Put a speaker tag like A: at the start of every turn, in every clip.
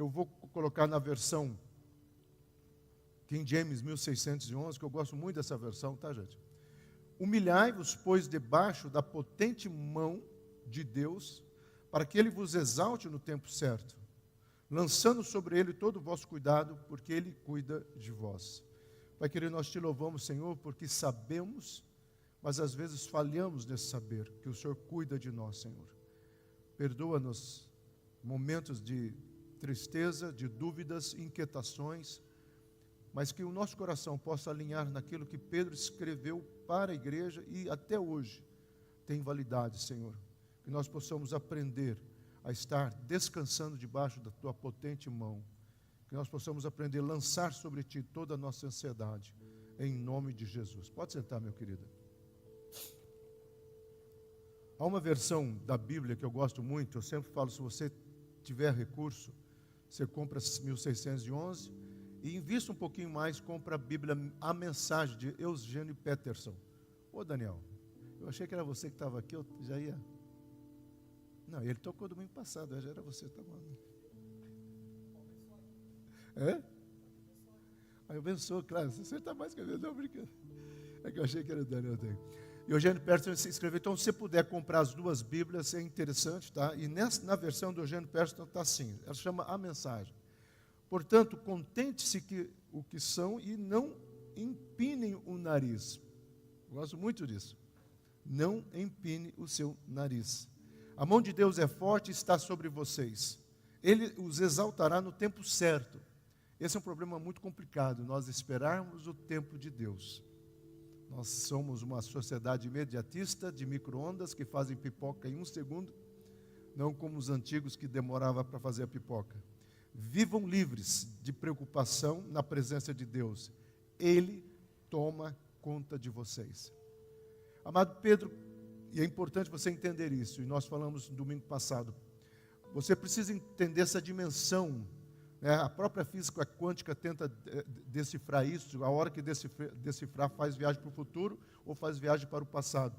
A: Eu vou colocar na versão King James 1611, que eu gosto muito dessa versão, tá, gente? Humilhai-vos, pois, debaixo da potente mão de Deus, para que Ele vos exalte no tempo certo, lançando sobre Ele todo o vosso cuidado, porque Ele cuida de vós. Pai querido, nós te louvamos, Senhor, porque sabemos, mas às vezes falhamos nesse saber, que o Senhor cuida de nós, Senhor. Perdoa-nos momentos de tristeza, de dúvidas, inquietações, mas que o nosso coração possa alinhar naquilo que Pedro escreveu para a igreja e até hoje tem validade, Senhor. Que nós possamos aprender a estar descansando debaixo da Tua potente mão. Que nós possamos aprender a lançar sobre Ti toda a nossa ansiedade, em nome de Jesus. Pode sentar, meu querido. Há uma versão da Bíblia que eu gosto muito, eu sempre falo, se você tiver recurso, você compra 1611 e invista um pouquinho mais, compra a Bíblia, a Mensagem de Eugênio Peterson. Ô Daniel, eu achei que era você que estava aqui, eu já ia... Não, ele tocou domingo passado, já era você que estava... É? Aí eu abençoo, claro, você está mais que eu, não, brincando. É que eu achei que era o Daniel também. E Eugênio Peterson se escreveu, então se você puder comprar as duas Bíblias, é interessante, tá? E na versão do Eugênio Peterson está assim, ela chama A Mensagem. Portanto, contente-se o que são e não empinem o nariz. Eu gosto muito disso. Não empine o seu nariz. A mão de Deus é forte e está sobre vocês. Ele os exaltará no tempo certo. Esse é um problema muito complicado, nós esperarmos o tempo de Deus. Nós somos uma sociedade imediatista de micro-ondas que fazem pipoca em 1 segundo, não como os antigos que demoravam para fazer a pipoca. Vivam livres de preocupação na presença de Deus. Ele toma conta de vocês. Amado Pedro, e é importante você entender isso, e nós falamos no domingo passado, você precisa entender essa dimensão, né? A própria física quântica tenta decifrar isso, a hora que decifrar faz viagem para o futuro ou faz viagem para o passado.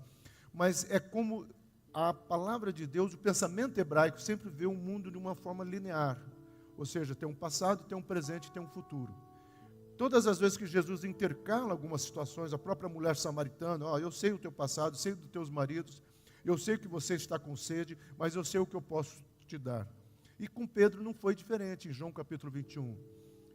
A: Mas é como a palavra de Deus, o pensamento hebraico sempre vê o mundo de uma forma linear. Ou seja, tem um passado, tem um presente e tem um futuro. Todas as vezes que Jesus intercala algumas situações, a própria mulher samaritana, eu sei o teu passado, sei dos teus maridos, eu sei que você está com sede, mas eu sei o que eu posso te dar. E com Pedro não foi diferente, em João capítulo 21.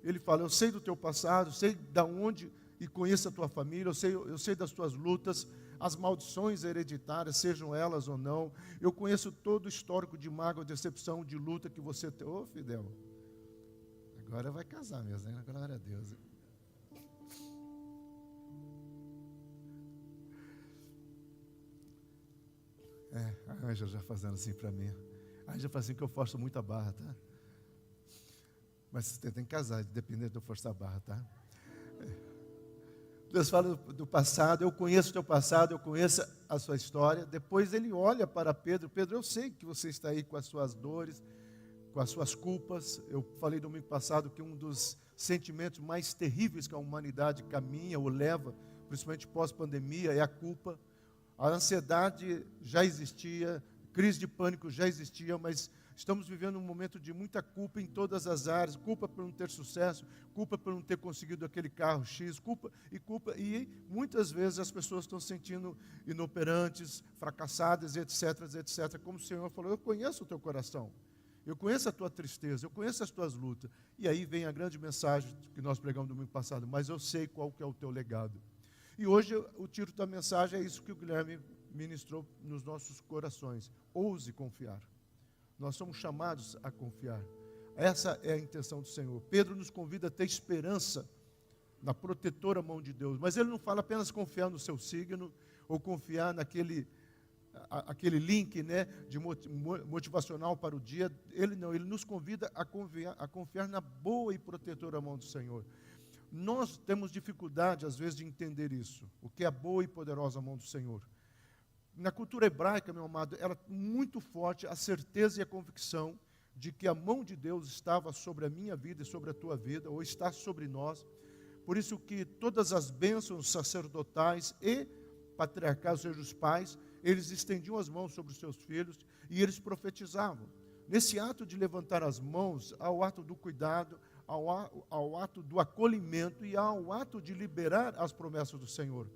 A: Ele fala, eu sei do teu passado, sei de onde e conheço a tua família, eu sei das tuas lutas, as maldições hereditárias, sejam elas ou não, eu conheço todo o histórico de mágoa, decepção, de luta que você tem. Ô, Fidel, agora vai casar mesmo, né? Glória a Deus. A Ângela já fazendo assim para mim. A Ângela fala assim que eu forço muito a barra, tá? Mas você tem que casar, independente de eu forçar a barra, tá? Deus fala do passado, eu conheço o teu passado, eu conheço a sua história. Depois ele olha para Pedro, Pedro, eu sei que você está aí com as suas dores, com as suas culpas. Eu falei domingo passado que um dos sentimentos mais terríveis que a humanidade caminha ou leva, principalmente pós-pandemia, é a culpa. A ansiedade já existia, crise de pânico já existia, mas estamos vivendo um momento de muita culpa em todas as áreas, culpa por não ter sucesso, culpa por não ter conseguido aquele carro X, culpa, e muitas vezes as pessoas estão se sentindo inoperantes, fracassadas, etc, etc, como o Senhor falou, eu conheço o teu coração, eu conheço a tua tristeza, eu conheço as tuas lutas, e aí vem a grande mensagem que nós pregamos no domingo passado, mas eu sei qual que é o teu legado. E hoje o título da mensagem é isso que o Guilherme ministrou nos nossos corações, ouse confiar. Nós somos chamados a confiar. Essa é a intenção do Senhor. Pedro nos convida a ter esperança na protetora mão de Deus. Mas ele não fala apenas confiar no seu signo, ou confiar naquele link, né, de motivacional para o dia. Ele não, ele nos convida a confiar na boa e protetora mão do Senhor. Nós temos dificuldade, às vezes, de entender isso. O que é a boa e poderosa mão do Senhor. Na cultura hebraica, meu amado, era muito forte a certeza e a convicção de que a mão de Deus estava sobre a minha vida e sobre a tua vida, ou está sobre nós. Por isso que todas as bênçãos sacerdotais e patriarcais, ou seja, os pais, eles estendiam as mãos sobre os seus filhos e eles profetizavam. nesse ato de levantar as mãos, há o ato do cuidado, ao ato do acolhimento e ao ato de liberar as promessas do Senhor.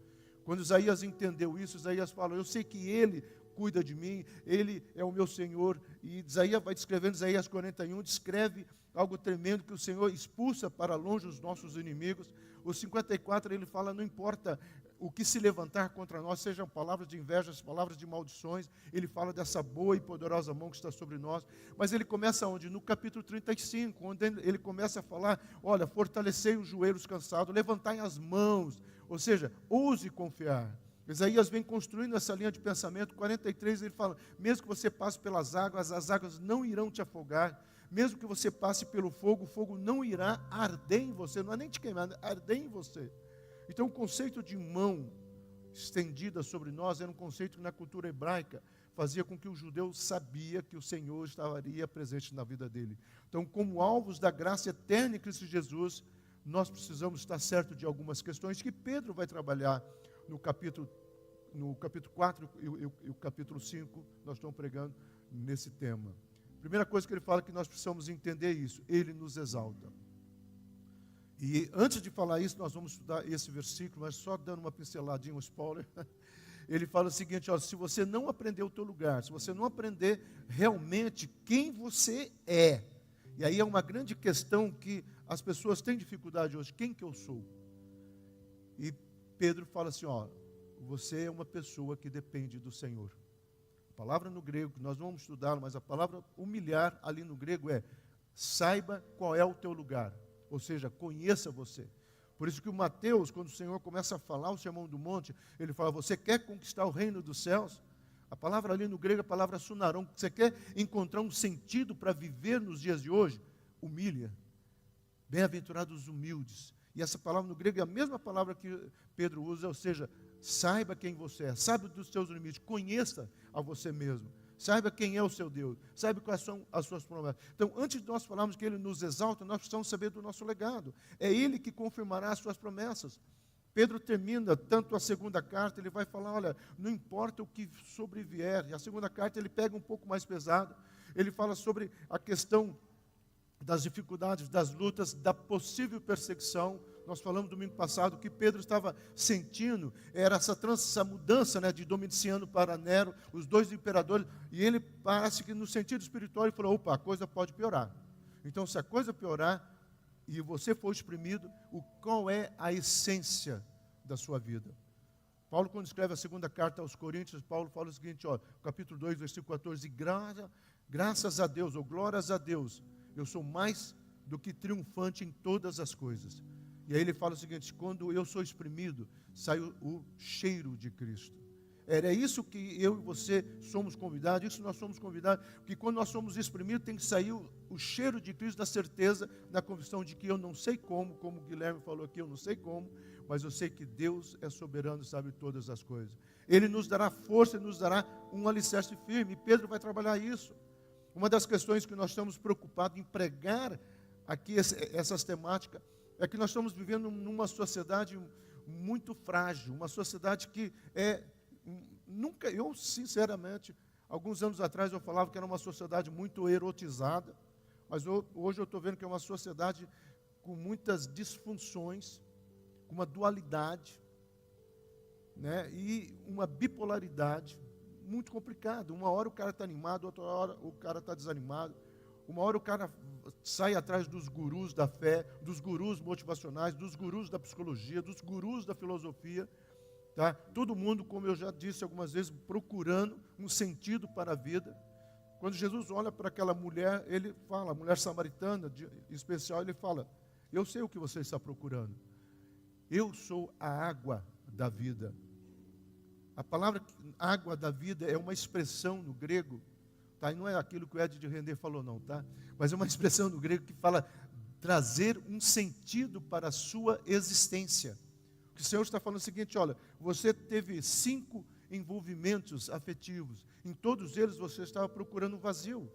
A: Quando Isaías entendeu isso, Isaías falou, eu sei que Ele cuida de mim, Ele é o meu Senhor. E Isaías vai descrevendo, Isaías 41, descreve algo tremendo, que o Senhor expulsa para longe os nossos inimigos. O 54, ele fala, não importa o que se levantar contra nós, sejam palavras de inveja, palavras de maldições, ele fala dessa boa e poderosa mão que está sobre nós. Mas ele começa onde? No capítulo 35, onde ele começa a falar, olha, fortalecei os joelhos cansados, levantai as mãos, ou seja, ouse confiar. Isaías vem construindo essa linha de pensamento. 43, ele fala, mesmo que você passe pelas águas, as águas não irão te afogar. Mesmo que você passe pelo fogo, o fogo não irá arder em você, não é nem te queimar, arder em você. Então o conceito de mão estendida sobre nós era um conceito que na cultura hebraica fazia com que o judeu sabia que o Senhor estaria presente na vida dele. Então, como alvos da graça eterna em Cristo Jesus, nós precisamos estar certos de algumas questões que Pedro vai trabalhar no capítulo 4 e o capítulo 5, nós estamos pregando nesse tema. Primeira coisa que ele fala que nós precisamos entender isso, ele nos exalta. E antes de falar isso, nós vamos estudar esse versículo, mas só dando uma pinceladinha, um spoiler. Ele fala o seguinte, ó, se você não aprender o teu lugar, se você não aprender realmente quem você é, e aí é uma grande questão que as pessoas têm dificuldade hoje, quem que eu sou? E Pedro fala assim, ó, você é uma pessoa que depende do Senhor. A palavra no grego, nós não vamos estudá-lo, mas a palavra humilhar ali no grego é saiba qual é o teu lugar, ou seja, conheça você. Por isso que o Mateus, quando o Senhor começa a falar o Sermão do Monte, ele fala, você quer conquistar o reino dos céus? A palavra ali no grego é a palavra sunarão, você quer encontrar um sentido para viver nos dias de hoje? Humilha. Bem-aventurados os humildes. E essa palavra no grego é a mesma palavra que Pedro usa, ou seja, saiba quem você é, saiba dos seus limites, conheça a você mesmo, saiba quem é o seu Deus, saiba quais são as suas promessas. Então, antes de nós falarmos que Ele nos exalta, nós precisamos saber do nosso legado. É Ele que confirmará as suas promessas. Pedro termina tanto a segunda carta, ele vai falar, olha, não importa o que sobrevier. E a segunda carta ele pega um pouco mais pesado, ele fala sobre a questão das dificuldades, das lutas, da possível perseguição. Nós falamos domingo passado que Pedro estava sentindo, era essa mudança, né, de Domiciano para Nero, os dois imperadores, e ele parece que no sentido espiritual ele falou, opa, a coisa pode piorar. Então se a coisa piorar e você for exprimido, qual é a essência da sua vida? Paulo, quando escreve a segunda carta aos Coríntios, Paulo fala o seguinte, ó, capítulo 2, versículo 14, graças a Deus, ou glórias a Deus, eu sou mais do que triunfante em todas as coisas. E aí ele fala o seguinte, quando eu sou exprimido, sai o cheiro de Cristo. Era isso que eu e você somos convidados, isso nós somos convidados, porque quando nós somos exprimidos, tem que sair o cheiro de Cristo, da certeza, da convicção de que eu não sei como o Guilherme falou aqui, eu não sei como, mas eu sei que Deus é soberano e sabe todas as coisas. Ele nos dará força e nos dará um alicerce firme, e Pedro vai trabalhar isso. Uma das questões que nós estamos preocupados em pregar aqui, essas temáticas, é que nós estamos vivendo numa sociedade muito frágil, uma sociedade que eu sinceramente, alguns anos atrás eu falava que era uma sociedade muito erotizada, mas hoje eu estou vendo que é uma sociedade com muitas disfunções, com uma dualidade, né, e uma bipolaridade muito complicada. Uma hora o cara está animado, outra hora o cara está desanimado, uma hora o cara sai atrás dos gurus da fé, dos gurus motivacionais, dos gurus da psicologia, dos gurus da filosofia, tá? Todo mundo, como eu já disse algumas vezes, procurando um sentido para a vida. Quando Jesus olha para aquela mulher, ele fala, a mulher samaritana, em especial, ele fala, eu sei o que você está procurando, eu sou a água da vida. A palavra água da vida é uma expressão no grego, tá? E não é aquilo que o Ed de Render falou não, tá? Mas é uma expressão no grego que fala trazer um sentido para a sua existência. O Senhor está falando o seguinte, olha, você teve 5 envolvimentos afetivos, em todos eles você estava procurando um vazio,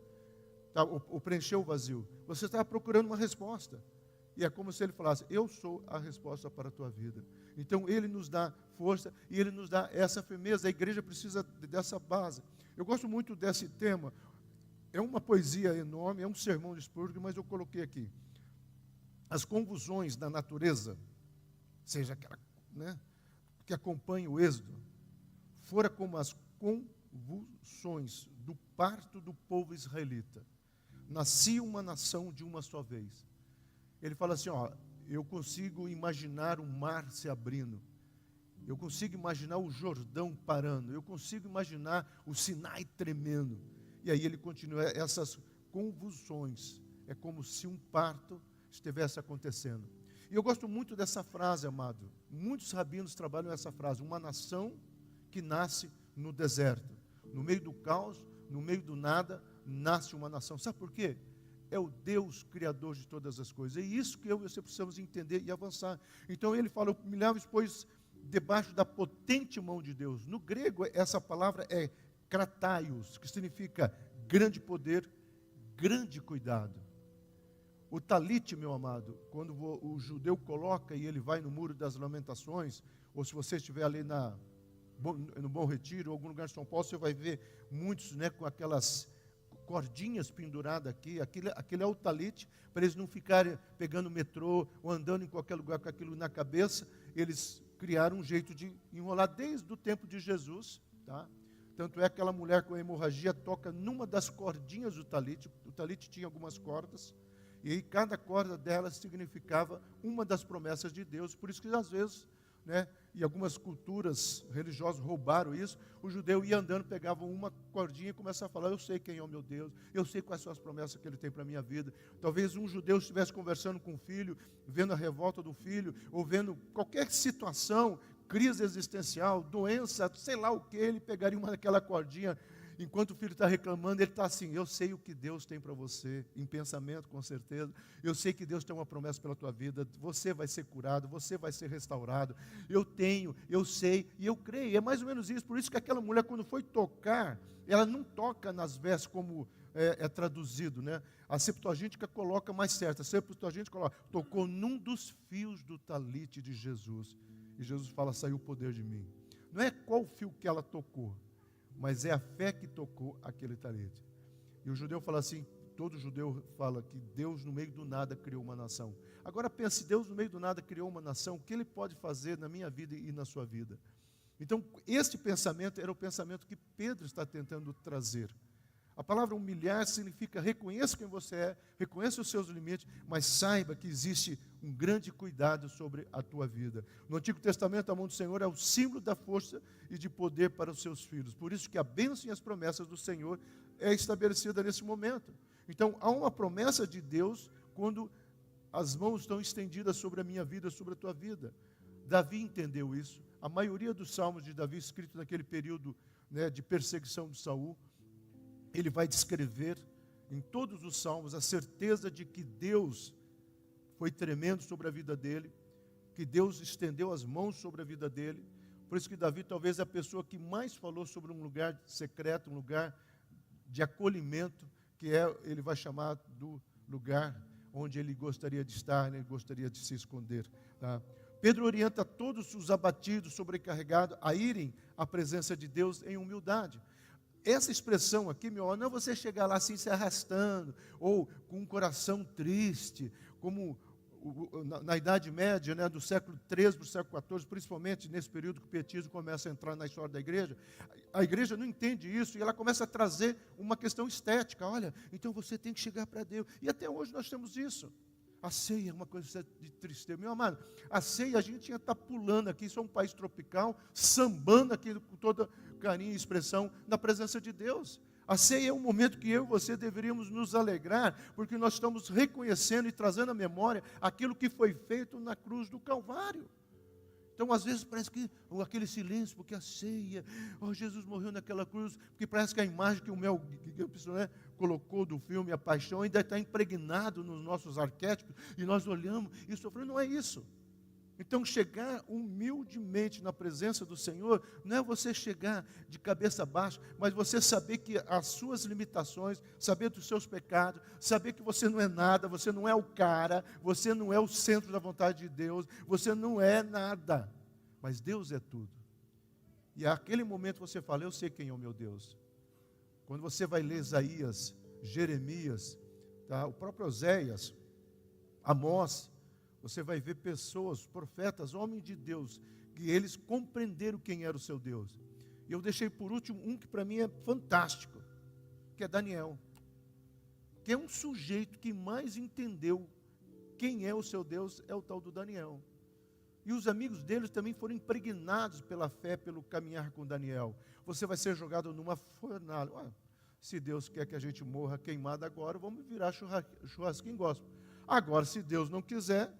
A: tá? ou preencher o vazio, você estava procurando uma resposta, e é como se ele falasse, eu sou a resposta para a tua vida. Então ele nos dá força, e ele nos dá essa firmeza, a igreja precisa dessa base. Eu gosto muito desse tema, É uma poesia enorme, é um sermão de Spurgeon, mas eu coloquei aqui. As convulsões da natureza, seja aquela, né, que acompanha o êxodo, fora como as convulsões do parto do povo israelita. Nascia uma nação de uma só vez. Ele fala assim, ó, eu consigo imaginar o mar se abrindo. Eu consigo imaginar o Jordão parando. Eu consigo imaginar o Sinai tremendo. E aí ele continua, essas convulsões, é como se um parto estivesse acontecendo. E eu gosto muito dessa frase, amado. Muitos rabinos trabalham essa frase, uma nação que nasce no deserto. No meio do caos, no meio do nada, nasce uma nação. Sabe por quê? É o Deus criador de todas as coisas. É isso que eu e você precisamos entender e avançar. Então ele fala, humilhava-os, pois, debaixo da potente mão de Deus. No grego, essa palavra é krataios, que significa grande poder, grande cuidado. O talit, meu amado, quando o judeu coloca e ele vai no Muro das Lamentações, ou se você estiver ali no Bom Retiro, ou algum lugar de São Paulo, você vai ver muitos, né, com aquelas cordinhas penduradas aqui, aquele é o talit, para eles não ficarem pegando metrô ou andando em qualquer lugar com aquilo na cabeça. Eles criaram um jeito de enrolar desde o tempo de Jesus, tá? Tanto é que aquela mulher com hemorragia toca numa das cordinhas do talit. O talit tinha algumas cordas, e aí cada corda dela significava uma das promessas de Deus. Por isso que às vezes, né, e algumas culturas religiosas roubaram isso, o judeu ia andando, pegava uma cordinha e começava a falar, eu sei quem é o meu Deus, eu sei quais são as promessas que Ele tem para a minha vida. Talvez um judeu estivesse conversando com o filho, vendo a revolta do filho, ou vendo qualquer situação, crise existencial, doença, sei lá o que, ele pegaria uma daquela cordinha, enquanto o filho está reclamando, ele está assim, eu sei o que Deus tem para você, em pensamento com certeza, eu sei que Deus tem uma promessa pela tua vida, você vai ser curado, você vai ser restaurado, eu sei, e eu creio, é mais ou menos isso. Por isso que aquela mulher, quando foi tocar, ela não toca nas vestes como é traduzido, né? A Septuagíntica coloca mais certo, a Septuagíntica coloca, tocou num dos fios do talite de Jesus, e Jesus fala, saiu o poder de mim. Não é qual fio que ela tocou, mas é a fé que tocou aquele talite. E o judeu fala assim, todo judeu fala que Deus no meio do nada criou uma nação. Agora pense, Deus no meio do nada criou uma nação, o que Ele pode fazer na minha vida e na sua vida? Então, este pensamento era o pensamento que Pedro está tentando trazer. A palavra humilhar significa reconheça quem você é, reconheça os seus limites, mas saiba que existe um grande cuidado sobre a tua vida. No Antigo Testamento, a mão do Senhor é o símbolo da força e de poder para os seus filhos. Por isso que a bênção e as promessas do Senhor é estabelecida nesse momento. Então, há uma promessa de Deus quando as mãos estão estendidas sobre a minha vida, sobre a tua vida. Davi entendeu isso. A maioria dos salmos de Davi, escritos naquele período, né, de perseguição de Saul, ele vai descrever em todos os salmos a certeza de que Deus foi tremendo sobre a vida dele, que Deus estendeu as mãos sobre a vida dele. Por isso que Davi talvez é a pessoa que mais falou sobre um lugar secreto, um lugar de acolhimento, que ele vai chamar do lugar onde ele gostaria de estar, né? Ele gostaria de se esconder. Tá? Pedro orienta todos os abatidos, sobrecarregados, a irem à presença de Deus em humildade. Essa expressão aqui, meu irmão, não é você chegar lá assim se arrastando, ou com um coração triste, como na Idade Média, né, do século XIII para o século XIV, principalmente nesse período que o pietismo começa a entrar na história da igreja. A igreja não entende isso e ela começa a trazer uma questão estética. Olha, então você tem que chegar para Deus. E até hoje nós temos isso. A ceia é uma coisa de tristeza. Meu amado, a ceia a gente ia estar pulando aqui, isso é um país tropical, sambando aqui com toda carinho e expressão na presença de Deus. A ceia é um momento que eu e você deveríamos nos alegrar, porque nós estamos reconhecendo e trazendo à memória aquilo que foi feito na cruz do Calvário. Então, às vezes, parece que aquele silêncio, porque a ceia, Jesus morreu naquela cruz, porque parece que a imagem que o Mel Gibson, né, colocou do filme A Paixão ainda está impregnado nos nossos arquétipos, e nós olhamos e sofremos. Não é isso. Então, chegar humildemente na presença do Senhor, não é você chegar de cabeça baixa, mas você saber que as suas limitações, saber dos seus pecados, saber que você não é nada, você não é o cara, você não é o centro da vontade de Deus, você não é nada, mas Deus é tudo. E naquele momento você fala, eu sei quem é o meu Deus. Quando você vai ler Isaías, Jeremias, tá? O próprio Oséias, Amós, você vai ver pessoas, profetas, homens de Deus, que eles compreenderam quem era o seu Deus. E eu deixei por último um que para mim é fantástico, que é Daniel, que é um sujeito que mais entendeu quem é o seu Deus, é o tal do Daniel. E os amigos deles também foram impregnados pela fé, pelo caminhar com Daniel. Você vai ser jogado numa fornalha. Se Deus quer que a gente morra queimado agora, vamos virar churrasquinho gospel. Agora, se Deus não quiser,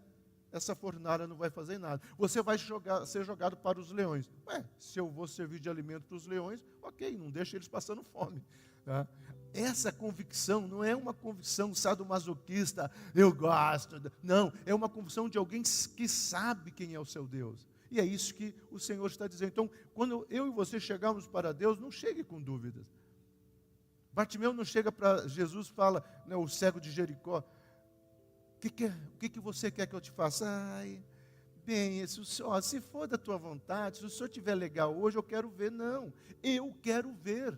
A: essa fornalha não vai fazer nada. Você vai ser jogado para os leões. Se eu vou servir de alimento para os leões, ok, não deixa eles passando fome. Tá? Essa convicção não é uma convicção sadomasoquista, eu gosto. Não, é uma convicção de alguém que sabe quem é o seu Deus. E é isso que o Senhor está dizendo. Então, quando eu e você chegarmos para Deus, não chegue com dúvidas. Bartimeu não chega para Jesus e fala, né, o cego de Jericó, o que você quer que eu te faça? Bem, se for da tua vontade, se o senhor estiver legal hoje, eu quero ver. Não, eu quero ver.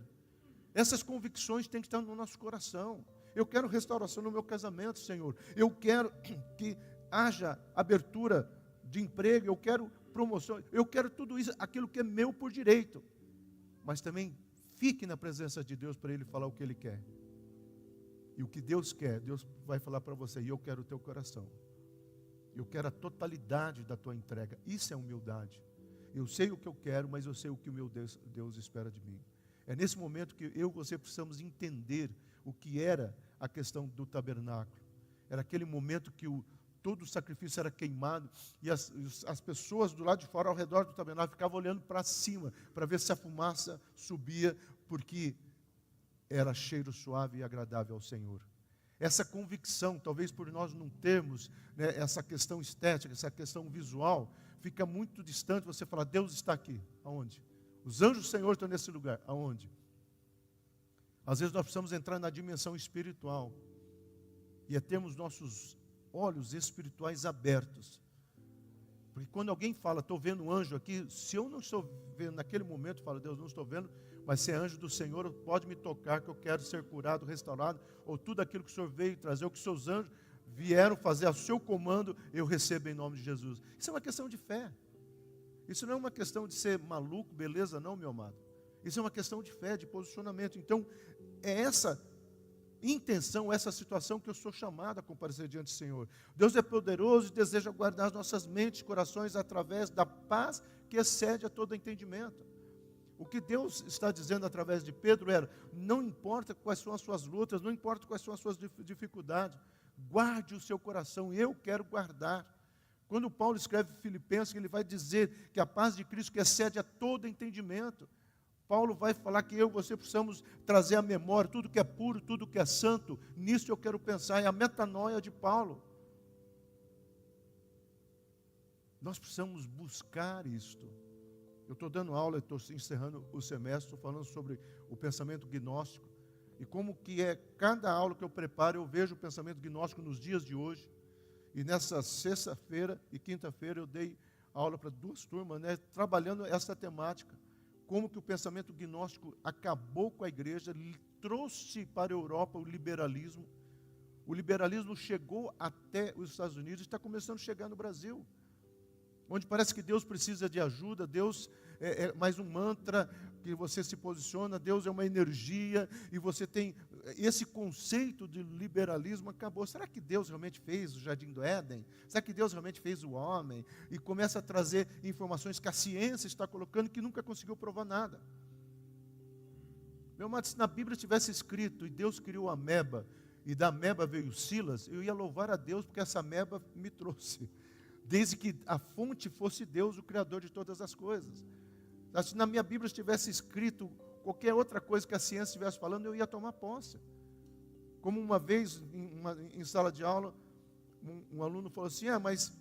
A: Essas convicções têm que estar no nosso coração. Eu quero restauração no meu casamento, Senhor. Eu quero que haja abertura de emprego, eu quero promoção, eu quero tudo isso, aquilo que é meu por direito. Mas também fique na presença de Deus para Ele falar o que Ele quer. E o que Deus quer, Deus vai falar para você, e eu quero o teu coração. Eu quero a totalidade da tua entrega. Isso é humildade. Eu sei o que eu quero, mas eu sei o que o meu Deus espera de mim. É nesse momento que eu e você precisamos entender o que era a questão do tabernáculo. Era aquele momento que todo o sacrifício era queimado e as pessoas do lado de fora, ao redor do tabernáculo, ficavam olhando para cima, para ver se a fumaça subia, porque era cheiro suave e agradável ao Senhor. Essa convicção, talvez por nós não termos, né, essa questão estética, essa questão visual, fica muito distante você falar, Deus está aqui. Aonde? Os anjos do Senhor estão nesse lugar. Aonde? Às vezes nós precisamos entrar na dimensão espiritual e é termos nossos olhos espirituais abertos. Porque quando alguém fala, estou vendo um anjo aqui, se eu não estou vendo naquele momento, eu falo, Deus, não estou vendo, mas se é anjo do Senhor, pode me tocar, que eu quero ser curado, restaurado, ou tudo aquilo que o Senhor veio trazer, ou que os seus anjos vieram fazer a seu comando, eu recebo em nome de Jesus. Isso é uma questão de fé. Isso não é uma questão de ser maluco, beleza, não, meu amado. Isso é uma questão de fé, de posicionamento. Então, é essa intenção, essa situação que eu sou chamado a comparecer diante do Senhor. Deus é poderoso e deseja guardar as nossas mentes e corações através da paz que excede a todo entendimento. O que Deus está dizendo através de Pedro era, não importa quais são as suas lutas, não importa quais são as suas dificuldades, guarde o seu coração, eu quero guardar. Quando Paulo escreve Filipenses, ele vai dizer que a paz de Cristo que excede a todo entendimento. Paulo vai falar que eu e você precisamos trazer à memória tudo que é puro, tudo que é santo. Nisso eu quero pensar, é a metanoia de Paulo. Nós precisamos buscar isto. Eu estou dando aula, estou encerrando o semestre, estou falando sobre o pensamento gnóstico. E como que é, cada aula que eu preparo, eu vejo o pensamento gnóstico nos dias de hoje. E nessa sexta-feira e quinta-feira eu dei aula para 2 turmas, né, trabalhando essa temática. Como que o pensamento gnóstico acabou com a igreja, trouxe para a Europa o liberalismo. O liberalismo chegou até os Estados Unidos e está começando a chegar no Brasil. Onde parece que Deus precisa de ajuda, Deus é mais um mantra que você se posiciona, Deus é uma energia, e você tem esse conceito de liberalismo acabou. Será que Deus realmente fez o Jardim do Éden? Será que Deus realmente fez o homem? E começa a trazer informações que a ciência está colocando que nunca conseguiu provar nada. Meu amado, se na Bíblia tivesse escrito, e Deus criou a ameba, e da ameba veio Silas, eu ia louvar a Deus porque essa ameba me trouxe. Desde que a fonte fosse Deus, o Criador de todas as coisas. Se na minha Bíblia estivesse escrito qualquer outra coisa que a ciência estivesse falando, eu ia tomar posse. Como uma vez, em sala de aula, um aluno falou assim, mas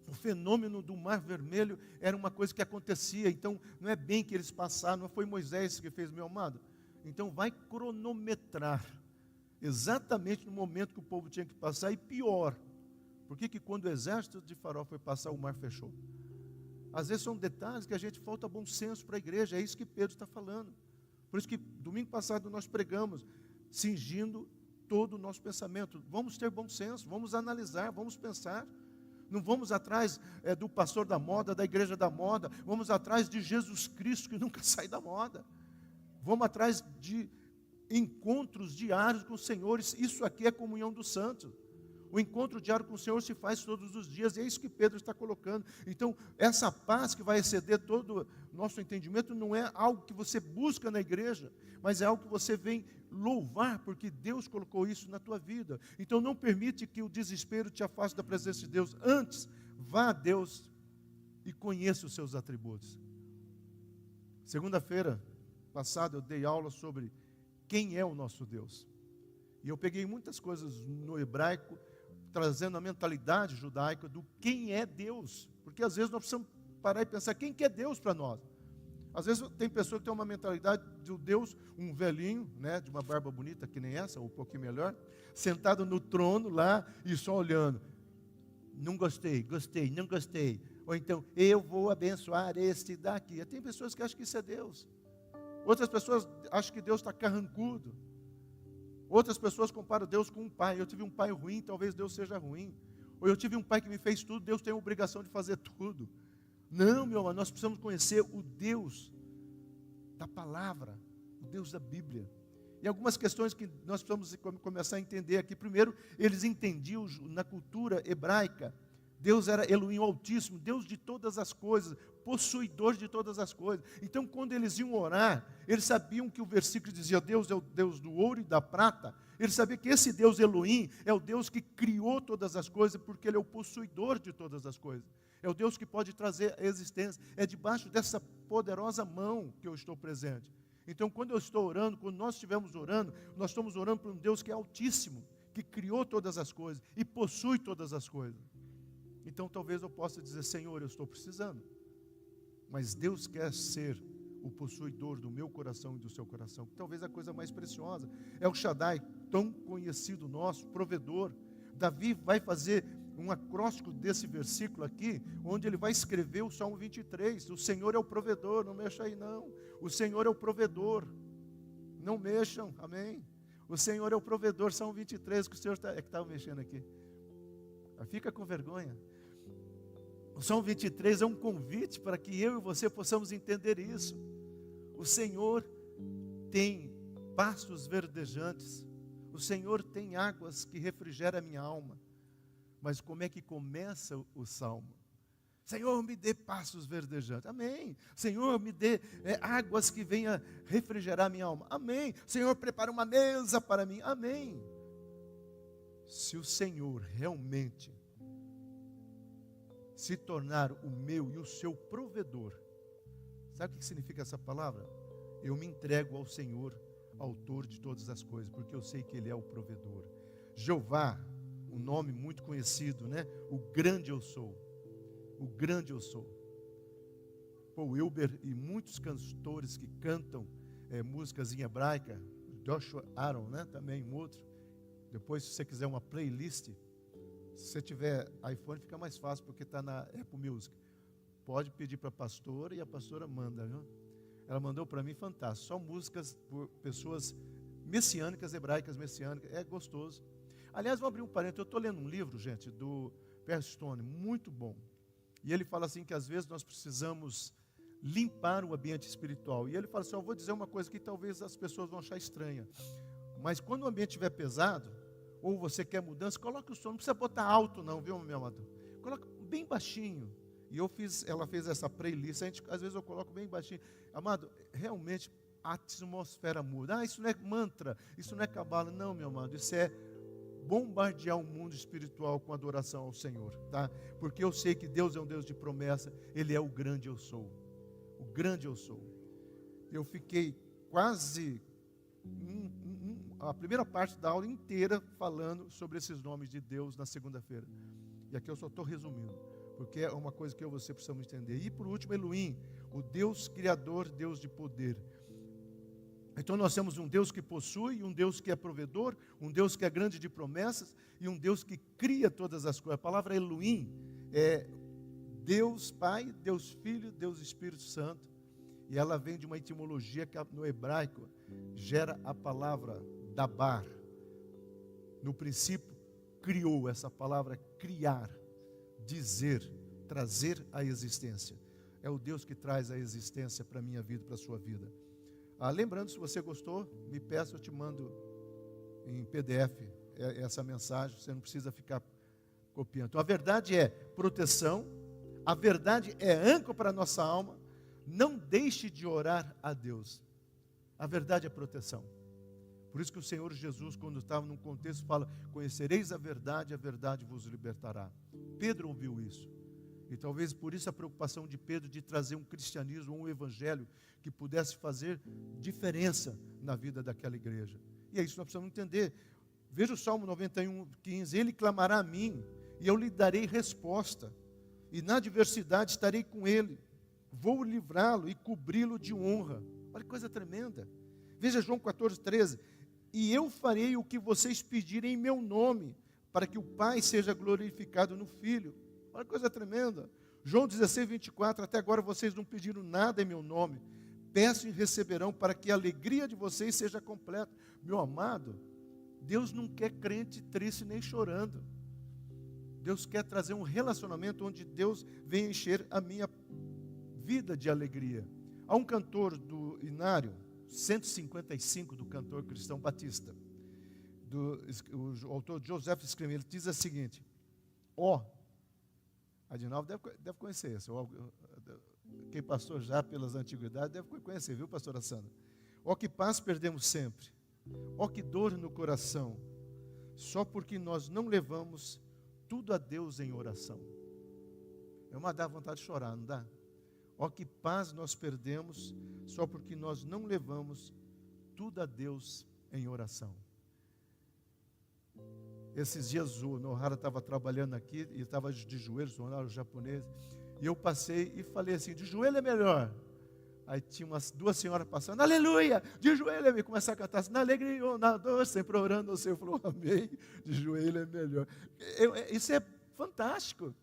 A: o fenômeno do Mar Vermelho era uma coisa que acontecia, então não é bem que eles passaram, não foi Moisés que fez, meu amado. Então vai cronometrar, exatamente no momento que o povo tinha que passar, e pior, por que quando o exército de Faraó foi passar, o mar fechou? Às vezes são detalhes que a gente falta bom senso para a igreja, é isso que Pedro está falando. Por isso que domingo passado nós pregamos, cingindo todo o nosso pensamento. Vamos ter bom senso, vamos analisar, vamos pensar. Não vamos atrás do pastor da moda, da igreja da moda. Vamos atrás de Jesus Cristo, que nunca sai da moda. Vamos atrás de encontros diários com o Senhor. Isso aqui é comunhão dos santos. O encontro diário com o Senhor se faz todos os dias. E é isso que Pedro está colocando. Então, essa paz que vai exceder todo o nosso entendimento não é algo que você busca na igreja, mas é algo que você vem louvar, porque Deus colocou isso na tua vida. Então, não permite que o desespero te afaste da presença de Deus. Antes, vá a Deus e conheça os seus atributos. Segunda-feira passada, eu dei aula sobre quem é o nosso Deus. E eu peguei muitas coisas no hebraico, trazendo a mentalidade judaica do quem é Deus. Porque às vezes nós precisamos parar e pensar, quem que é Deus para nós? Às vezes tem pessoa que tem uma mentalidade de Deus, um velhinho, né, de uma barba bonita, que nem essa, ou um pouquinho melhor, sentado no trono lá e só olhando. Não gostei, gostei, não gostei. Ou então, eu vou abençoar este daqui. Tem pessoas que acham que isso é Deus. Outras pessoas acham que Deus está carrancudo. Outras pessoas comparam Deus com um pai. Eu tive um pai ruim, talvez Deus seja ruim. Ou eu tive um pai que me fez tudo, Deus tem a obrigação de fazer tudo. Não, meu irmão, nós precisamos conhecer o Deus da palavra, o Deus da Bíblia. E algumas questões que nós precisamos começar a entender aqui. Primeiro, eles entendiam na cultura hebraica, Deus era Elohim Altíssimo, Deus de todas as coisas, possuidor de todas as coisas. Então, quando eles iam orar, eles sabiam que o versículo dizia, Deus é o Deus do ouro e da prata. Eles sabiam que esse Deus Elohim é o Deus que criou todas as coisas, porque Ele é o possuidor de todas as coisas. É o Deus que pode trazer a existência. É debaixo dessa poderosa mão que eu estou presente. Então, quando eu estou orando, quando nós estivermos orando, nós estamos orando por um Deus que é altíssimo, que criou todas as coisas e possui todas as coisas. Então, talvez eu possa dizer, Senhor, eu estou precisando. Mas Deus quer ser o possuidor do meu coração e do seu coração. Talvez a coisa mais preciosa é o Shaddai, tão conhecido nosso, provedor. Davi vai fazer um acróstico desse versículo aqui, onde ele vai escrever o Salmo 23. O Senhor é o provedor, não mexa aí não. O Senhor é o provedor, não mexam, amém? O Senhor é o provedor, Salmo 23, que o Senhor é que estava mexendo aqui. Fica com vergonha. O Salmo 23 é um convite para que eu e você possamos entender isso. O Senhor tem pastos verdejantes. O Senhor tem águas que refrigeram a minha alma. Mas como é que começa o Salmo? Senhor, me dê pastos verdejantes. Amém. Senhor, me dê águas que venham refrigerar a minha alma. Amém. Senhor, prepara uma mesa para mim. Amém. Se o Senhor realmente se tornar o meu e o seu provedor, sabe o que significa essa palavra? Eu me entrego ao Senhor, autor de todas as coisas, porque eu sei que Ele é o provedor. Jeová, um nome muito conhecido, né? O grande eu sou. O grande eu sou. Paul Wilber e muitos cantores que cantam músicas em hebraica, Joshua Aaron, né? Também um outro. Depois, se você quiser uma playlist, se você tiver iPhone, fica mais fácil, porque está na Apple Music. Pode pedir para a pastora e a pastora manda, viu? Ela mandou para mim, fantástico. Só músicas por pessoas messiânicas, hebraicas messiânicas. É gostoso. Aliás, vou abrir um parênteses. Eu estou lendo um livro, gente, do Perry Stone, muito bom. E ele fala assim que às vezes nós precisamos limpar o ambiente espiritual. E ele fala assim, eu vou dizer uma coisa que talvez as pessoas vão achar estranha. Mas quando o ambiente estiver pesado, ou você quer mudança, coloque o som, não precisa botar alto não, viu, meu amado? Coloca bem baixinho. E ela fez essa playlist, às vezes eu coloco bem baixinho. Amado, realmente a atmosfera muda. Isso não é mantra, isso não é cabala. Não, meu amado, isso é bombardear o mundo espiritual com adoração ao Senhor, tá? Porque eu sei que Deus é um Deus de promessa, Ele é o grande eu sou. O grande eu sou. Eu fiquei quase a primeira parte da aula inteira falando sobre esses nomes de Deus na segunda-feira. E aqui eu só estou resumindo, porque é uma coisa que eu e você precisamos entender. E por último, Elohim, o Deus criador, Deus de poder. Então nós temos um Deus que possui, um Deus que é provedor, um Deus que é grande de promessas e um Deus que cria todas as coisas. A palavra Elohim é Deus Pai, Deus Filho, Deus Espírito Santo. E ela vem de uma etimologia que no hebraico gera a palavra dabar. No princípio, criou, essa palavra criar, dizer, trazer à existência. É o Deus que traz a existência para a minha vida, para a sua vida. Lembrando, se você gostou, me peça, eu te mando em PDF essa mensagem, você não precisa ficar copiando. Então, a verdade é proteção, a verdade é âncora para a nossa alma. Não deixe de orar a Deus. A verdade é proteção. Por isso que o Senhor Jesus, quando estava num contexto, fala: conhecereis a verdade vos libertará. Pedro ouviu isso. E talvez por isso a preocupação de Pedro de trazer um cristianismo, um evangelho que pudesse fazer diferença na vida daquela igreja. E é isso que nós precisamos entender. Veja o Salmo 91:15. Ele clamará a mim e eu lhe darei resposta. E na adversidade estarei com ele. Vou livrá-lo e cobri-lo de honra. Olha que coisa tremenda. Veja João 14:13. E eu farei o que vocês pedirem em meu nome, para que o Pai seja glorificado no Filho. Olha que coisa tremenda. João 16:24. Até agora vocês não pediram nada em meu nome. Peçam e receberão, para que a alegria de vocês seja completa. Meu amado, Deus não quer crente triste nem chorando. Deus quer trazer um relacionamento onde Deus vem encher a minha vida de alegria. Há um cantor do Inário, 155, do cantor cristão batista, o autor Joseph Scream, ele diz o seguinte: Adinaldo deve conhecer isso, quem passou já pelas antiguidades deve conhecer, viu, pastora Sandra? Que paz perdemos sempre, que dor no coração, só porque nós não levamos tudo a Deus em oração. Dá vontade de chorar, não dá? Que paz nós perdemos só porque nós não levamos tudo a Deus em oração. Esses dias o Nohara estava trabalhando aqui e estava de joelhos, o Nohara japonês, e eu passei e falei assim: de joelho é melhor. Aí tinha umas duas senhoras passando: aleluia, de joelho, e começar a cantar assim: na alegria ou na dor, sempre orando ao Senhor. Falou: amém, de joelho é melhor. Isso é fantástico.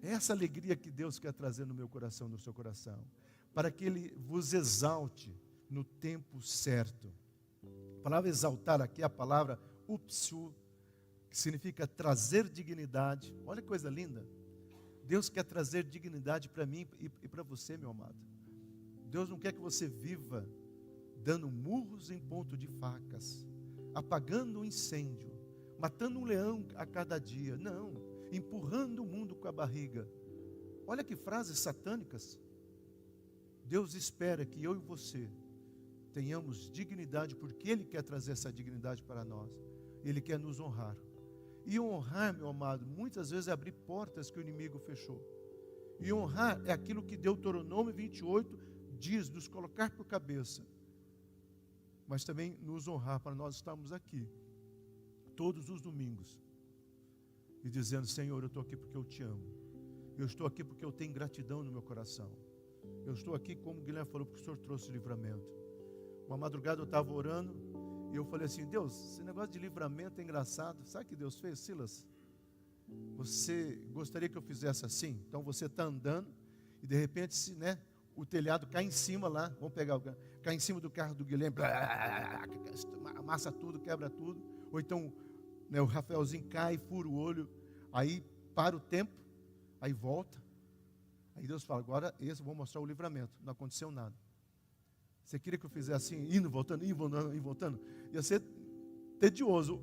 A: É essa alegria que Deus quer trazer no meu coração, no seu coração, para que Ele vos exalte no tempo certo. A palavra exaltar aqui é a palavra upsu, que significa trazer dignidade. Olha que coisa linda. Deus quer trazer dignidade para mim e para você, meu amado. Deus não quer que você viva dando murros em ponto de facas, apagando um incêndio, matando um leão a cada dia. Não. Empurrando o mundo com a barriga. Olha que frases satânicas. Deus espera que eu e você tenhamos dignidade, porque Ele quer trazer essa dignidade para nós. Ele quer nos honrar. E honrar, meu amado, muitas vezes é abrir portas que o inimigo fechou. E honrar é aquilo que Deuteronômio 28 diz, nos colocar por cabeça. Mas também nos honrar para nós estarmos aqui todos os domingos e dizendo: Senhor, eu estou aqui porque eu te amo. Eu estou aqui porque eu tenho gratidão no meu coração. Eu estou aqui, como o Guilherme falou, porque o Senhor trouxe livramento. Uma madrugada eu estava orando e eu falei assim: Deus, esse negócio de livramento é engraçado. Sabe o que Deus fez, Silas? Você gostaria que eu fizesse assim? Então você está andando e de repente, o telhado cai em cima lá. Vamos pegar cai em cima do carro do Guilherme, amassa tudo, quebra tudo. Ou então o Rafaelzinho cai, fura o olho, aí para o tempo, aí volta. Aí Deus fala: agora esse eu vou mostrar o livramento. Não aconteceu nada. Você queria que eu fizesse assim, indo, voltando, indo, voltando? Ia ser tedioso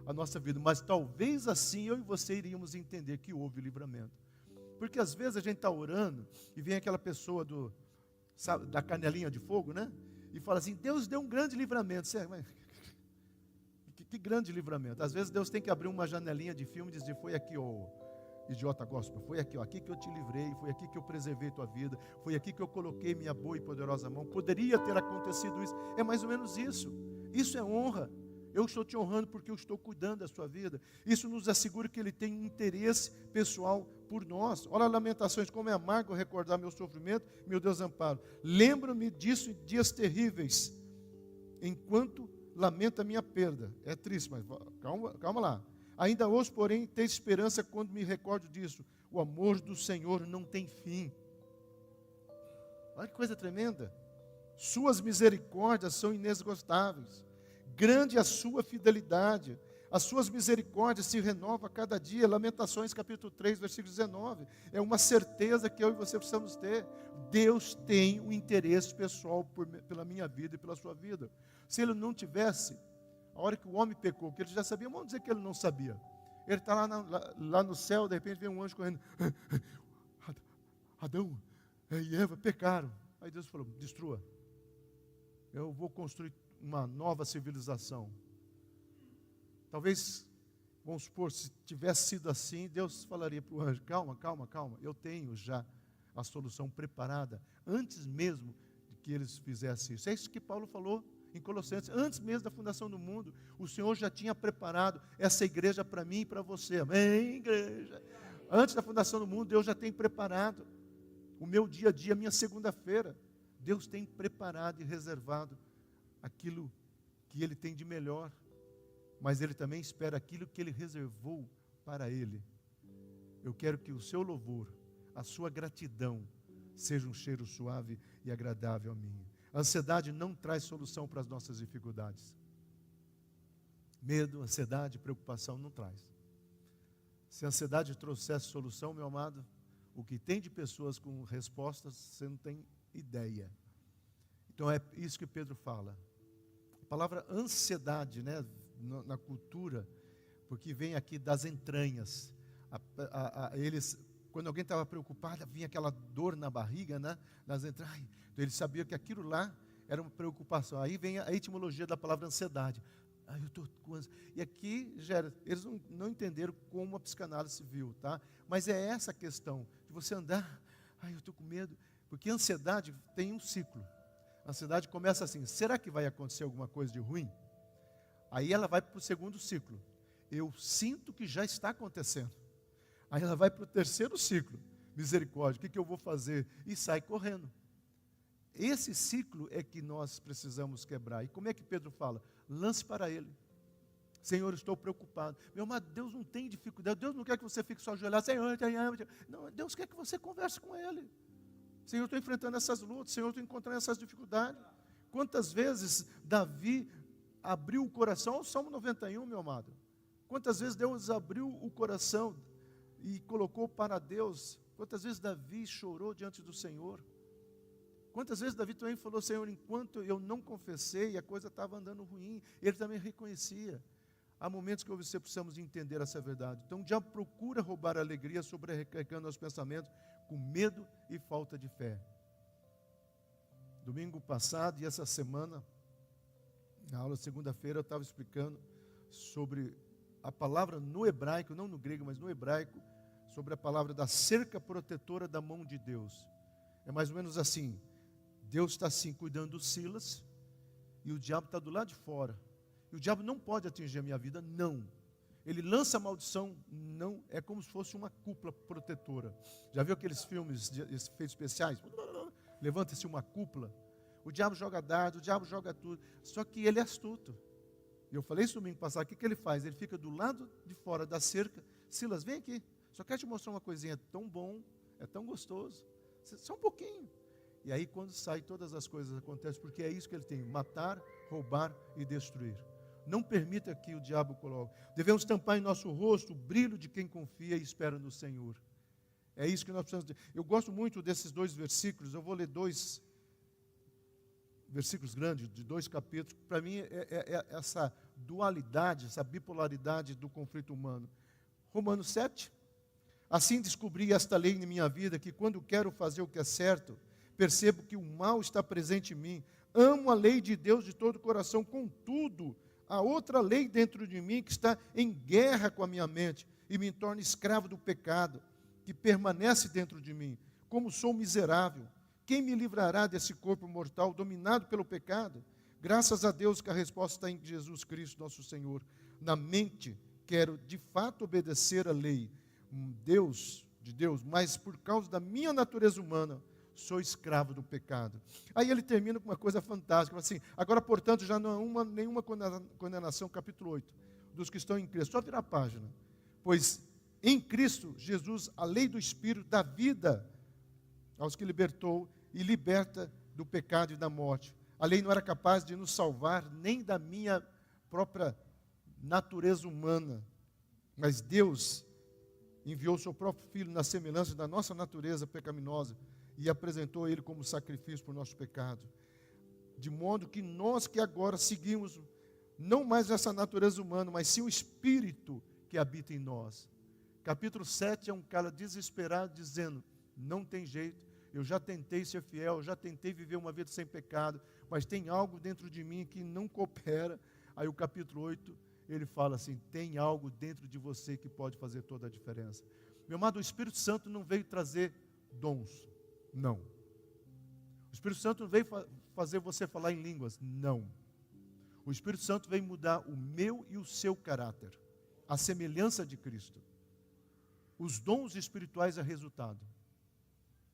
A: a nossa vida, mas talvez assim eu e você iríamos entender que houve livramento. Porque às vezes a gente está orando e vem aquela pessoa da canelinha de fogo, e fala assim: Deus deu um grande livramento. Mas que grande livramento. Às vezes Deus tem que abrir uma janelinha de filme e dizer: foi aqui, ó, idiota gospel, foi aqui, ó, aqui que eu te livrei, foi aqui que eu preservei tua vida, foi aqui que eu coloquei minha boa e poderosa mão. Poderia ter acontecido isso. É mais ou menos isso. Isso é honra. Eu estou te honrando porque eu estou cuidando da sua vida. Isso nos assegura que Ele tem um interesse pessoal por nós. Olha Lamentações: como é amargo recordar meu sofrimento, meu Deus amparo. Lembro-me disso em dias terríveis, enquanto lamento a minha perda. É triste, mas calma lá. Ainda ouço, porém, ter esperança quando me recordo disso. O amor do Senhor não tem fim. Olha que coisa tremenda. Suas misericórdias são inesgotáveis. grande é a sua fidelidade, as suas misericórdias se renovam a cada dia. Lamentações capítulo 3, versículo 19, é uma certeza que eu e você precisamos ter. Deus tem um interesse pessoal pela minha vida e pela sua vida. Se Ele não tivesse, a hora que o homem pecou, que ele já sabia, vamos dizer que ele não sabia. Ele está lá no céu, de repente vem um anjo correndo. Adão e Eva pecaram. Aí Deus falou, destrua. Eu vou construir uma nova civilização. Talvez, vamos supor, se tivesse sido assim, Deus falaria para o anjo, calma, calma, calma. Eu tenho já a solução preparada, antes mesmo de que eles fizessem isso. É isso que Paulo falou em Colossenses, antes mesmo da fundação do mundo, o Senhor já tinha preparado essa igreja para mim e para você. Amém, igreja? Antes da fundação do mundo, Deus já tem preparado o meu dia a dia, a minha segunda-feira. Deus tem preparado e reservado aquilo que Ele tem de melhor, mas Ele também espera aquilo que Ele reservou para Ele. Eu quero que o seu louvor, a sua gratidão, seja um cheiro suave e agradável a mim. A ansiedade não traz solução para as nossas dificuldades. Medo, ansiedade, preocupação não traz. Se a ansiedade trouxesse solução, meu amado, o que tem de pessoas com respostas, você não tem ideia. Então é isso que Pedro fala. A palavra ansiedade, né, na cultura, porque vem aqui das entranhas. Eles, quando alguém estava preocupado, vinha aquela dor na barriga, né, nas entranhas. Então ele sabia que aquilo lá era uma preocupação. Aí vem a etimologia da palavra ansiedade. Eu estou com ansiedade. E aqui, eles não entenderam como a psicanálise viu, tá? Mas é essa a questão, de você andar, eu estou com medo, porque a ansiedade tem um ciclo. A ansiedade começa assim, será que vai acontecer alguma coisa de ruim? Aí ela vai para o segundo ciclo, eu sinto que já está acontecendo. Aí ela vai para o terceiro ciclo, misericórdia, o que eu vou fazer? E sai correndo. Esse ciclo é que nós precisamos quebrar. E como é que Pedro fala? Lance para Ele. Senhor, estou preocupado. Meu amado, Deus não tem dificuldade. Deus não quer que você fique só ajoelhado. Senhor, não, Deus quer que você converse com Ele. Senhor, eu estou enfrentando essas lutas. Senhor, eu estou encontrando essas dificuldades. Quantas vezes Davi abriu o coração? Olha o Salmo 91, meu amado. Quantas vezes Deus abriu o coração e colocou para Deus? Quantas vezes Davi chorou diante do Senhor? Quantas vezes Davi também falou, Senhor, enquanto eu não confessei, a coisa estava andando ruim, ele também reconhecia. Há momentos que eu e você precisamos entender essa verdade. Então o diabo procura roubar a alegria, sobrecarregando os pensamentos com medo e falta de fé. Domingo passado e essa semana, na aula de segunda-feira, eu estava explicando sobre a palavra no hebraico, não no grego, mas no hebraico, sobre a palavra da cerca protetora da mão de Deus. É mais ou menos assim, Deus está assim cuidando do Silas e o diabo está do lado de fora. E o diabo não pode atingir a minha vida, não. Ele lança a maldição, não. É como se fosse uma cúpula protetora. Já viu aqueles filmes, efeitos especiais? Levanta-se uma cúpula. O diabo joga dardo, o diabo joga tudo. Só que ele é astuto. E eu falei isso domingo passado, o que ele faz? Ele fica do lado de fora da cerca. Silas, vem aqui. Só quero te mostrar uma coisinha, é tão bom, é tão gostoso. Só um pouquinho. E aí quando sai, todas as coisas acontecem, porque é isso que ele tem, matar, roubar e destruir. Não permita que o diabo coloque. Devemos tampar em nosso rosto o brilho de quem confia e espera no Senhor. É isso que nós precisamos ter. Eu gosto muito desses dois versículos, eu vou ler dois versículos grandes, de 2 capítulos. Para mim é essa dualidade, essa bipolaridade do conflito humano. Romanos 7. Assim descobri esta lei em minha vida, que quando quero fazer o que é certo, percebo que o mal está presente em mim. Amo a lei de Deus de todo o coração, contudo, há outra lei dentro de mim que está em guerra com a minha mente e me torna escravo do pecado, que permanece dentro de mim. Como sou miserável, quem me livrará desse corpo mortal dominado pelo pecado? Graças a Deus que a resposta está em Jesus Cristo, nosso Senhor. Na mente, quero de fato obedecer a lei de Deus, mas por causa da minha natureza humana, sou escravo do pecado. Aí ele termina com uma coisa fantástica, assim, agora, portanto, já não há nenhuma condenação, capítulo 8, dos que estão em Cristo. Só virar a página. Pois em Cristo Jesus, a lei do Espírito dá vida aos que libertou e liberta do pecado e da morte. A lei não era capaz de nos salvar nem da minha própria natureza humana. Mas Deus enviou o seu próprio Filho na semelhança da nossa natureza pecaminosa e apresentou ele como sacrifício por nosso pecado. De modo que nós que agora seguimos não mais essa natureza humana, mas sim o Espírito que habita em nós. Capítulo 7 é um cara desesperado dizendo, não tem jeito, eu já tentei ser fiel, eu já tentei viver uma vida sem pecado, mas tem algo dentro de mim que não coopera. Aí o capítulo 8, ele fala assim, tem algo dentro de você que pode fazer toda a diferença. Meu amado, o Espírito Santo não veio trazer dons, não. O Espírito Santo não veio fazer você falar em línguas, não. O Espírito Santo veio mudar o meu e o seu caráter, a semelhança de Cristo. Os dons espirituais é resultado.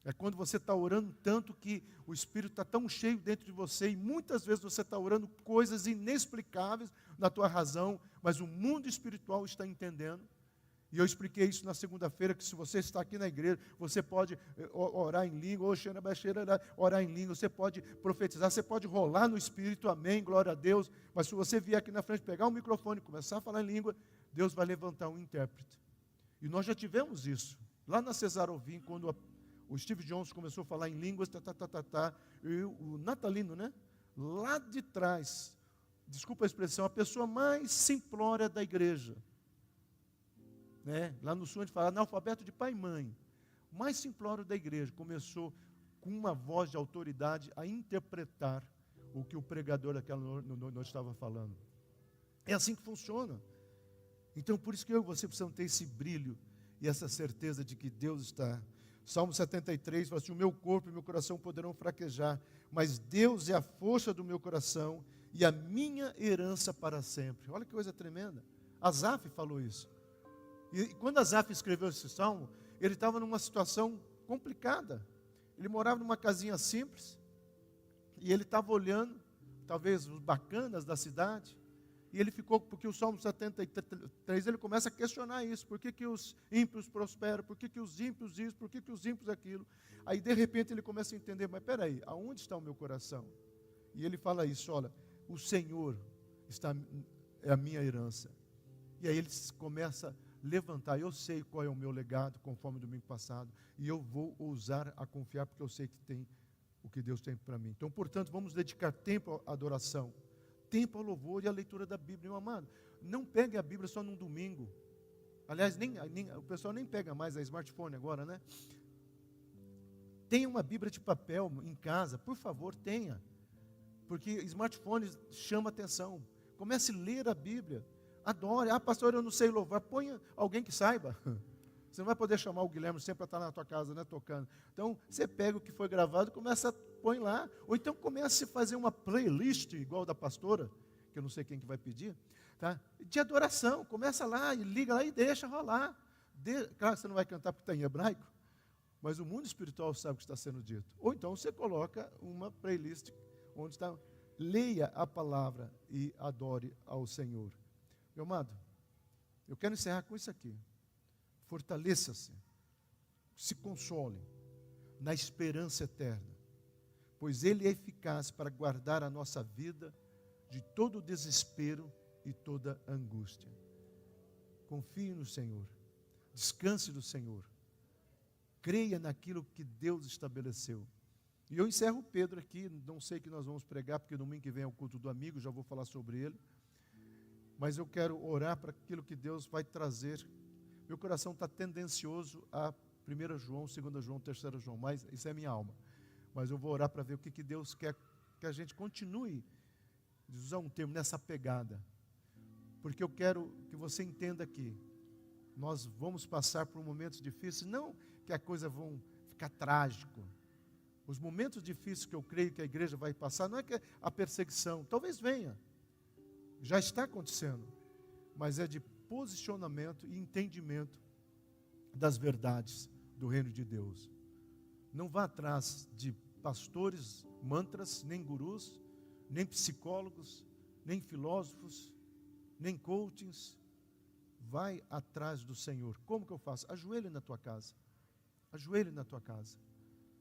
A: É quando você está orando tanto que o Espírito está tão cheio dentro de você e muitas vezes você está orando coisas inexplicáveis na tua razão, mas o mundo espiritual está entendendo. E eu expliquei isso na segunda-feira, que se você está aqui na igreja, você pode orar em língua, orar em língua, você pode profetizar, você pode rolar no Espírito, amém, glória a Deus. Mas se você vier aqui na frente, pegar o microfone e começar a falar em língua, Deus vai levantar um intérprete. E nós já tivemos isso. Lá na Cesarovim, quando o Steve Jones começou a falar em línguas, e o Natalino, né? Lá de trás, desculpa a expressão, a pessoa mais simplória da igreja. Né? Lá no sul a gente fala analfabeto de pai e mãe. O mais simplório da igreja começou com uma voz de autoridade a interpretar o que o pregador daquela noite estava falando. É assim que funciona. Então por isso que eu e você precisamos ter esse brilho e essa certeza de que Deus está. Salmo 73 fala assim, o meu corpo e o meu coração poderão fraquejar, mas Deus é a força do meu coração e a minha herança para sempre. Olha que coisa tremenda. Asaf falou isso. E quando Asaf escreveu esse salmo, ele estava numa situação complicada. Ele morava numa casinha simples, e ele estava olhando, talvez, os bacanas da cidade, e ele ficou, porque o Salmo 73, ele começa a questionar isso, por que os ímpios prosperam, por que os ímpios isso, por que os ímpios aquilo. Aí, de repente, ele começa a entender, mas peraí, aonde está o meu coração? E ele fala isso, olha, o Senhor é a minha herança. E aí ele começa a levantar, eu sei qual é o meu legado, conforme o domingo passado, e eu vou ousar a confiar, porque eu sei que tem o que Deus tem para mim. Então, portanto, vamos dedicar tempo à adoração, tempo ao louvor e à leitura da Bíblia. Meu amado, não pegue a Bíblia só num domingo. Aliás, o pessoal nem pega mais a smartphone agora, né? Tenha uma Bíblia de papel em casa, por favor, tenha. Porque smartphone chama atenção. Comece a ler a Bíblia. Adore. Ah, pastor, eu não sei louvar. Ponha alguém que saiba. Você não vai poder chamar o Guilherme sempre para estar na tua casa, né, tocando. Então, você pega o que foi gravado e põe lá. Ou então comece a fazer uma playlist, igual da pastora, que eu não sei quem que vai pedir, tá? De adoração. Começa lá, e liga lá e deixa rolar. Claro que você não vai cantar porque está em hebraico, mas o mundo espiritual sabe o que está sendo dito. Ou então você coloca uma playlist onde está, leia a palavra e adore ao Senhor. Meu amado, eu quero encerrar com isso aqui. Fortaleça-se, se console na esperança eterna, pois Ele é eficaz para guardar a nossa vida de todo desespero e toda angústia. Confie no Senhor, descanse do Senhor, creia naquilo que Deus estabeleceu. E eu encerro Pedro aqui, não sei que nós vamos pregar, porque domingo que vem é o culto do amigo, já vou falar sobre ele. Mas eu quero orar para aquilo que Deus vai trazer. Meu coração está tendencioso a 1 João, 2 João, 3 João, mas isso é minha alma. Mas eu vou orar para ver o que Deus quer que a gente continue, de usar um termo, nessa pegada. Porque eu quero que você entenda que nós vamos passar por momentos difíceis, não que a coisa vão ficar trágico. Os momentos difíceis que eu creio que a igreja vai passar, não é que a perseguição, talvez venha, já está acontecendo, mas é de posicionamento e entendimento das verdades do reino de Deus. Não vá atrás de pastores, mantras, nem gurus, nem psicólogos, nem filósofos, nem coachings. Vai atrás do Senhor. Como que eu faço? Ajoelhe na tua casa. Ajoelhe na tua casa.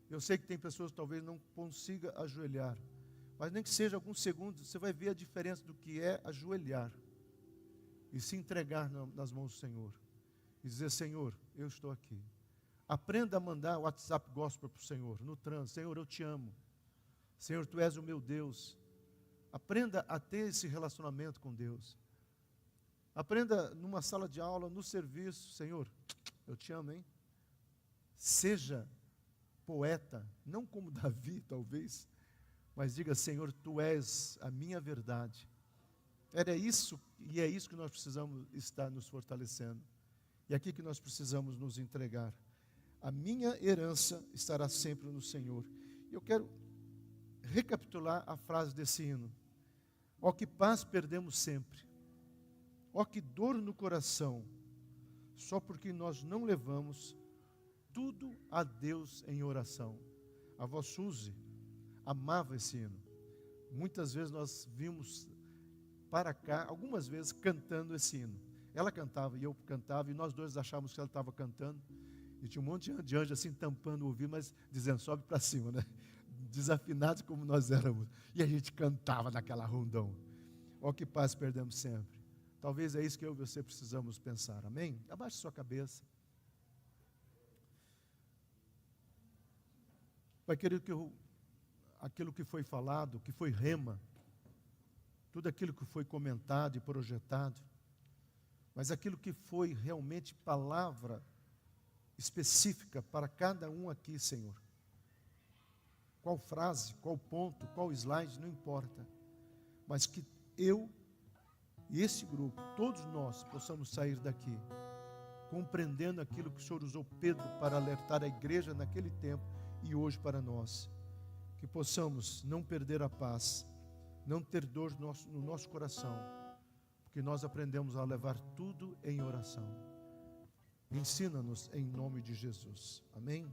A: Eu sei que tem pessoas que talvez não consigam ajoelhar, Mas nem que seja alguns segundos, você vai ver a diferença do que é ajoelhar e se entregar nas mãos do Senhor. E dizer, Senhor, eu estou aqui. Aprenda a mandar o WhatsApp gospel para o Senhor, no trânsito. Senhor, eu te amo. Senhor, Tu és o meu Deus. Aprenda a ter esse relacionamento com Deus. Aprenda numa sala de aula, no serviço. Senhor, eu te amo, hein? Seja poeta, não como Davi, talvez, mas diga, Senhor, Tu és a minha verdade. Era isso, e é isso que nós precisamos estar nos fortalecendo. E aqui que nós precisamos nos entregar. A minha herança estará sempre no Senhor. E eu quero recapitular a frase desse hino. Ó que paz perdemos sempre. Ó que dor no coração. Só porque nós não levamos tudo a Deus em oração. A avó Suzy amava esse hino. Muitas vezes nós vimos para cá, algumas vezes cantando esse hino. Ela cantava e eu cantava, e nós dois achávamos que ela estava cantando. E tinha um monte de anjo assim tampando o ouvido, mas dizendo, sobe para cima, né? Desafinados como nós éramos. E a gente cantava naquela rondão. Ó que paz perdemos sempre. Talvez é isso que eu e você precisamos pensar. Amém? Abaixe sua cabeça. Pai querido, aquilo que foi falado, que foi rema, tudo aquilo que foi comentado e projetado, mas aquilo que foi realmente palavra específica para cada um aqui, Senhor. Qual frase, qual ponto, qual slide, não importa. Mas que eu e esse grupo, todos nós, possamos sair daqui compreendendo aquilo que o Senhor usou Pedro para alertar a igreja naquele tempo e hoje para nós. Que possamos não perder a paz, não ter dor no nosso coração, porque nós aprendemos a levar tudo em oração. Ensina-nos em nome de Jesus. Amém?